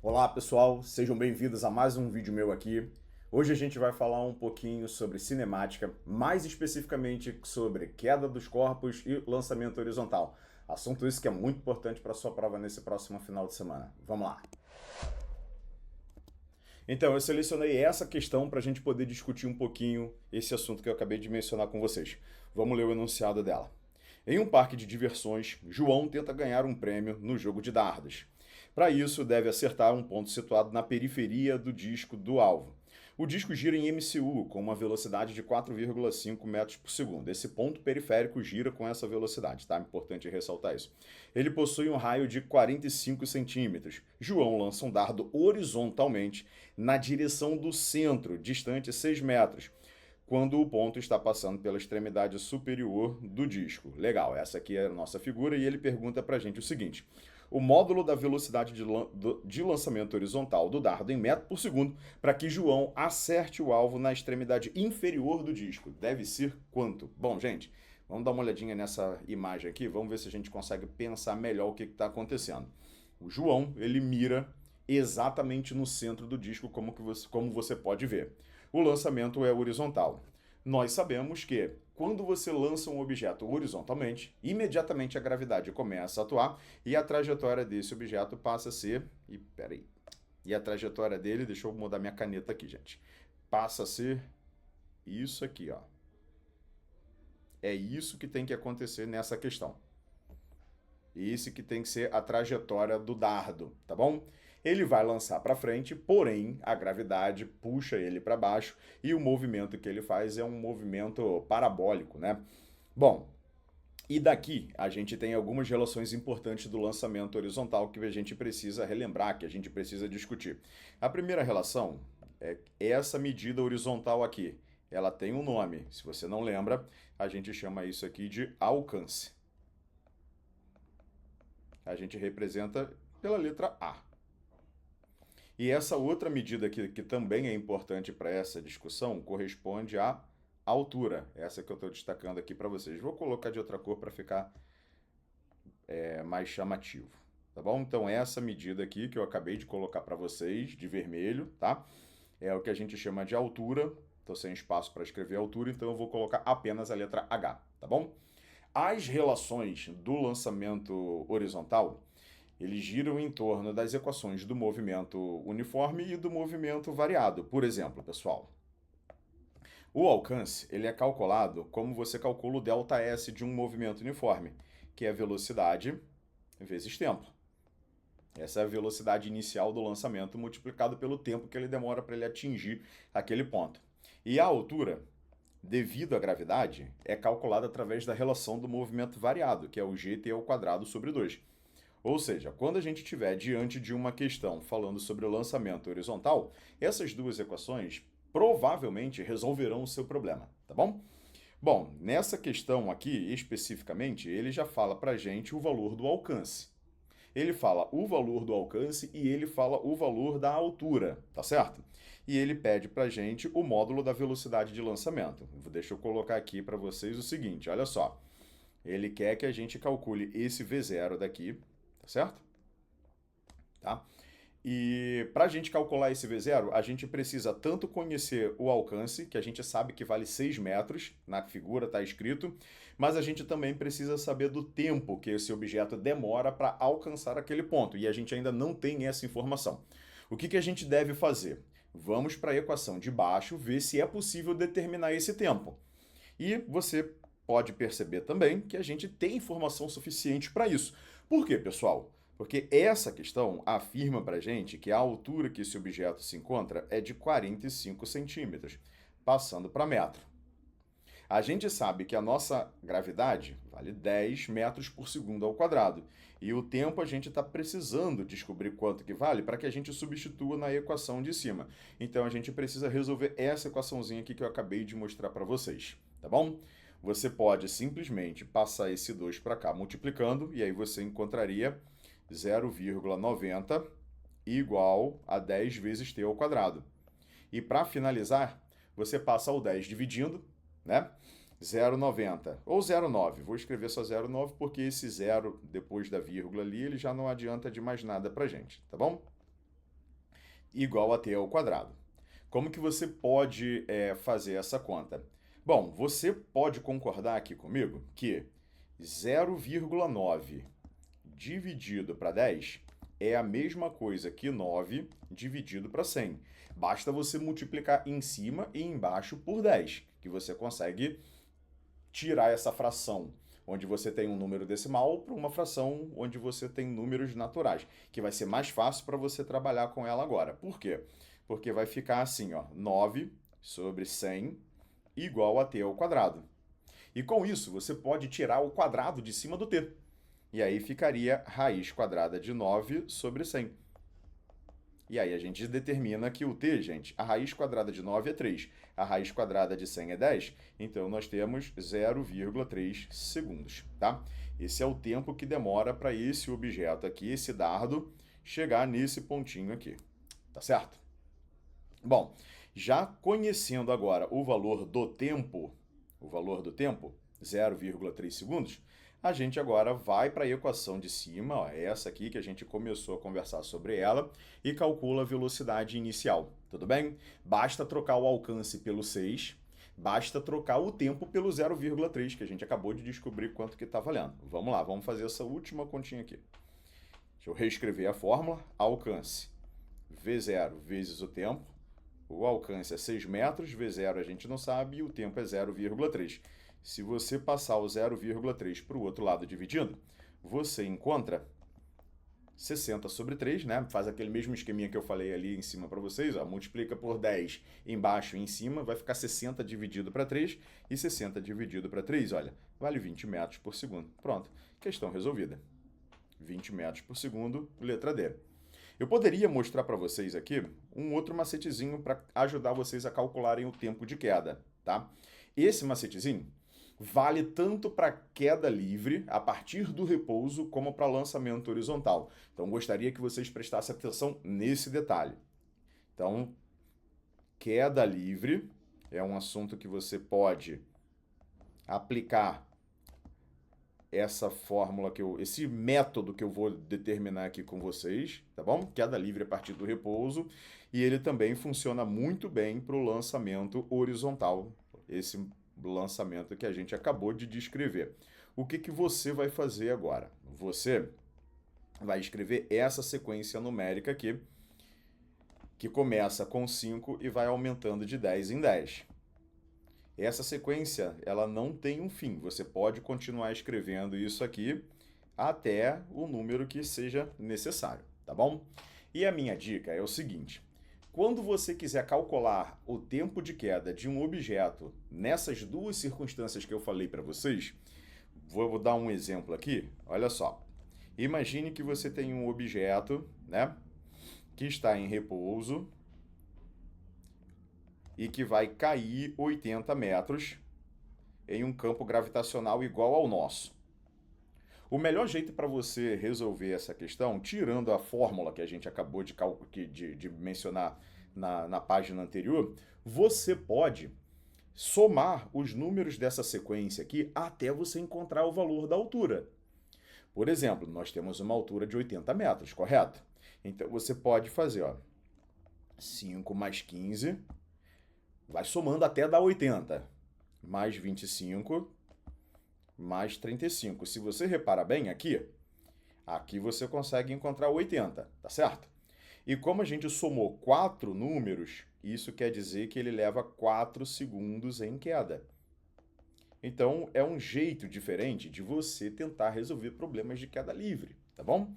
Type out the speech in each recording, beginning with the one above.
Olá pessoal, sejam bem-vindos a mais um vídeo meu aqui. Hoje a gente vai falar um pouquinho sobre cinemática, mais especificamente sobre queda dos corpos e lançamento horizontal. Assunto esse que é muito importante para a sua prova nesse próximo final de semana. Vamos lá! Então, eu selecionei essa questão para a gente poder discutir um pouquinho esse assunto que eu acabei de mencionar com vocês. Vamos ler o enunciado dela. Em um parque de diversões, João tenta ganhar um prêmio no jogo de dardos. Para isso, deve acertar um ponto situado na periferia do disco do alvo. O disco gira em MCU com uma velocidade de 4,5 metros por segundo. Esse ponto periférico gira com essa velocidade, tá? Importante ressaltar isso. Ele possui um raio de 45 centímetros. João lança um dardo horizontalmente na direção do centro, distante 6 metros, quando o ponto está passando pela extremidade superior do disco. Legal, essa aqui é a nossa figura e ele pergunta pra gente o seguinte: o módulo da velocidade de lançamento horizontal do dardo em metro por segundo para que João acerte o alvo na extremidade inferior do disco. Deve ser quanto? Bom, gente, vamos dar uma olhadinha nessa imagem aqui, vamos ver se a gente consegue pensar melhor o que está acontecendo. O João, ele mira exatamente no centro do disco, como você pode ver. O lançamento é horizontal. Nós sabemos que quando você lança um objeto horizontalmente, imediatamente a gravidade começa a atuar e a trajetória desse objeto passa a ser. E a trajetória dele, deixa eu mudar minha caneta aqui, gente. Passa a ser isso aqui, ó. É isso que tem que acontecer nessa questão. Esse que tem que ser a trajetória do dardo, tá bom? Ele vai lançar para frente, porém a gravidade puxa ele para baixo e o movimento que ele faz é um movimento parabólico, né? Bom, e daqui a gente tem algumas relações importantes do lançamento horizontal que a gente precisa relembrar, que a gente precisa discutir. A primeira relação é essa medida horizontal aqui. Ela tem um nome. Se você não lembra, a gente chama isso aqui de alcance. A gente representa pela letra A. E essa outra medida aqui, que também é importante para essa discussão, corresponde à altura. Essa que eu estou destacando aqui para vocês. Vou colocar de outra cor para ficar mais chamativo. Tá bom? Então, essa medida aqui que eu acabei de colocar para vocês, de vermelho, tá? É o que a gente chama de altura. Estou sem espaço para escrever altura, então eu vou colocar apenas a letra H, tá bom? As relações do lançamento horizontal, eles giram em torno das equações do movimento uniforme e do movimento variado. Por exemplo, pessoal, o alcance ele é calculado como você calcula o ΔS de um movimento uniforme, que é velocidade vezes tempo. Essa é a velocidade inicial do lançamento multiplicado pelo tempo que ele demora para ele atingir aquele ponto. E a altura, devido à gravidade, é calculada através da relação do movimento variado, que é o gt ao quadrado sobre 2. Ou seja, quando a gente estiver diante de uma questão falando sobre o lançamento horizontal, essas duas equações provavelmente resolverão o seu problema, tá bom? Bom, nessa questão aqui especificamente, ele já fala para a gente o valor do alcance. Ele fala o valor do alcance e ele fala o valor da altura, tá certo? E ele pede para a gente o módulo da velocidade de lançamento. Deixa eu colocar aqui para vocês o seguinte, olha só. Ele quer que a gente calcule esse V0 daqui, tá certo? Tá? E para a gente calcular esse V0, a gente precisa tanto conhecer o alcance, que a gente sabe que vale 6 metros, na figura está escrito, mas a gente também precisa saber do tempo que esse objeto demora para alcançar aquele ponto, e a gente ainda não tem essa informação. O que a gente deve fazer? Vamos para a equação de baixo, ver se é possível determinar esse tempo. E você pode perceber também que a gente tem informação suficiente para isso. Por quê, pessoal? Porque essa questão afirma para a gente que a altura que esse objeto se encontra é de 45 centímetros, passando para metro. A gente sabe que a nossa gravidade vale 10 metros por segundo ao quadrado. E o tempo a gente está precisando descobrir quanto que vale para que a gente substitua na equação de cima. Então a gente precisa resolver essa equaçãozinha aqui que eu acabei de mostrar para vocês, tá bom? Você pode simplesmente passar esse 2 para cá multiplicando e aí você encontraria 0,90 igual a 10 vezes t ao quadrado. E para finalizar, você passa o 10 dividindo, né? 0,90 ou 0,9. Vou escrever só 0,9 porque esse zero depois da vírgula ali, ele já não adianta de mais nada pra gente, tá bom? igual a t ao quadrado. Como que você pode fazer essa conta? Bom, você pode concordar aqui comigo que 0,9 dividido para 10 é a mesma coisa que 9 dividido para 100. Basta você multiplicar em cima e embaixo por 10, que você consegue tirar essa fração onde você tem um número decimal para uma fração onde você tem números naturais, que vai ser mais fácil para você trabalhar com ela agora. Por quê? Porque vai ficar assim, ó, 9 sobre 100 igual a t ao quadrado. E com isso, você pode tirar o quadrado de cima do t. E aí ficaria raiz quadrada de 9 sobre 100. E aí a gente determina que o t, gente, a raiz quadrada de 9 é 3, a raiz quadrada de 100 é 10, então nós temos 0,3 segundos, tá? Esse é o tempo que demora para esse objeto aqui, esse dardo, chegar nesse pontinho aqui, tá certo? Bom, já conhecendo agora o valor do tempo, 0,3 segundos, a gente agora vai para a equação de cima, ó, essa aqui que a gente começou a conversar sobre ela, e calcula a velocidade inicial, tudo bem? Basta trocar o alcance pelo 6, basta trocar o tempo pelo 0,3, que a gente acabou de descobrir quanto que está valendo. Vamos lá, vamos fazer essa última continha aqui. Deixa eu reescrever a fórmula, alcance V0 vezes o tempo, o alcance é 6 metros, V0 a gente não sabe e o tempo é 0,3. Se você passar o 0,3 para o outro lado dividindo, você encontra 60 sobre 3, né? Faz aquele mesmo esqueminha que eu falei ali em cima para vocês, ó, multiplica por 10 embaixo e em cima, vai ficar 60 dividido para 3, e 60 dividido para 3, olha, vale 20 metros por segundo. Pronto, questão resolvida. 20 metros por segundo, letra D. Eu poderia mostrar para vocês aqui um outro macetezinho para ajudar vocês a calcularem o tempo de queda, tá? Esse macetezinho vale tanto para queda livre, a partir do repouso, como para lançamento horizontal. Então, gostaria que vocês prestassem atenção nesse detalhe. Então, queda livre é um assunto que você pode aplicar essa fórmula esse método que eu vou determinar aqui com vocês, tá bom? Queda livre a partir do repouso, e ele também funciona muito bem para o lançamento horizontal, esse lançamento que a gente acabou de descrever. O que você vai fazer agora? Você vai escrever essa sequência numérica aqui, que começa com 5 e vai aumentando de 10 em 10. Essa sequência, ela não tem um fim. Você pode continuar escrevendo isso aqui até o número que seja necessário, tá bom? E a minha dica é o seguinte: quando você quiser calcular o tempo de queda de um objeto nessas duas circunstâncias que eu falei para vocês, vou dar um exemplo aqui. Olha só. Imagine que você tem um objeto, né, que está em repouso e que vai cair 80 metros em um campo gravitacional igual ao nosso. O melhor jeito para você resolver essa questão, tirando a fórmula que a gente acabou de mencionar na página anterior, você pode somar os números dessa sequência aqui até você encontrar o valor da altura. Por exemplo, nós temos uma altura de 80 metros, correto? Então você pode fazer, ó, 5 mais 15... vai somando até dar 80, mais 25, mais 35. Se você reparar bem aqui você consegue encontrar 80, tá certo? E como a gente somou 4 números, isso quer dizer que ele leva 4 segundos em queda. Então, é um jeito diferente de você tentar resolver problemas de queda livre, tá bom?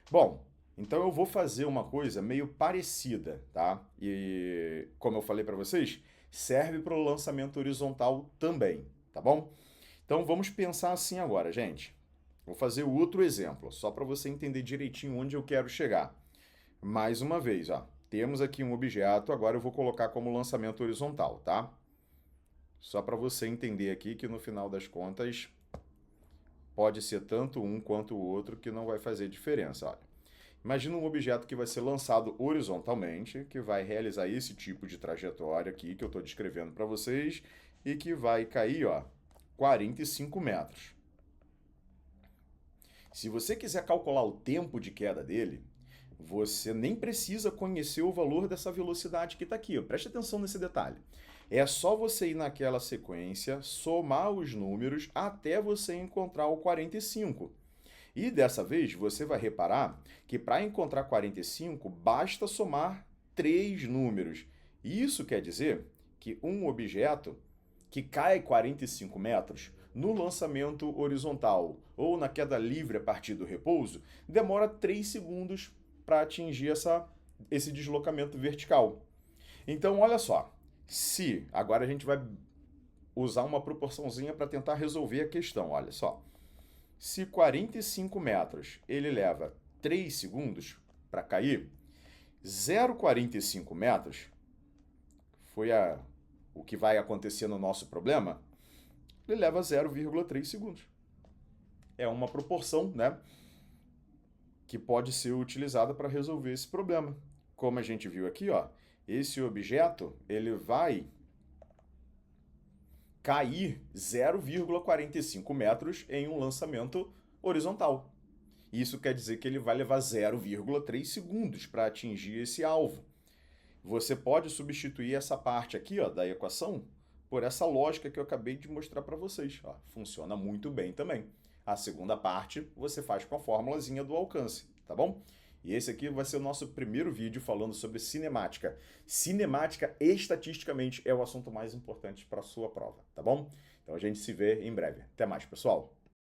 Bom, então eu vou fazer uma coisa meio parecida, tá? E como eu falei para vocês, serve para o lançamento horizontal também, tá bom? Então vamos pensar assim agora, gente. Vou fazer outro exemplo, só para você entender direitinho onde eu quero chegar. Mais uma vez, ó, temos aqui um objeto, agora eu vou colocar como lançamento horizontal, tá? Só para você entender aqui que no final das contas pode ser tanto um quanto o outro que não vai fazer diferença, olha. Imagina um objeto que vai ser lançado horizontalmente, que vai realizar esse tipo de trajetória aqui que eu estou descrevendo para vocês e que vai cair, ó, 45 metros. Se você quiser calcular o tempo de queda dele, você nem precisa conhecer o valor dessa velocidade que está aqui. Ó. Preste atenção nesse detalhe. É só você ir naquela sequência, somar os números até você encontrar o 45. E dessa vez você vai reparar que para encontrar 45 basta somar 3 números. Isso quer dizer que um objeto que cai 45 metros no lançamento horizontal ou na queda livre a partir do repouso demora 3 segundos para atingir esse deslocamento vertical. Então, olha só, se agora a gente vai usar uma proporçãozinha para tentar resolver a questão, olha só. Se 45 metros ele leva 3 segundos para cair, 0,45 metros foi o que vai acontecer no nosso problema, ele leva 0,3 segundos. É uma proporção, né, que pode ser utilizada para resolver esse problema. Como a gente viu aqui, ó, esse objeto ele vai cair 0,45 metros em um lançamento horizontal. Isso quer dizer que ele vai levar 0,3 segundos para atingir esse alvo. Você pode substituir essa parte aqui, ó, da equação por essa lógica que eu acabei de mostrar para vocês. Ó, funciona muito bem também. A segunda parte você faz com a formulazinha do alcance, tá bom? E esse aqui vai ser o nosso primeiro vídeo falando sobre cinemática. Cinemática, estatisticamente, é o assunto mais importante para a sua prova, tá bom? Então a gente se vê em breve. Até mais, pessoal!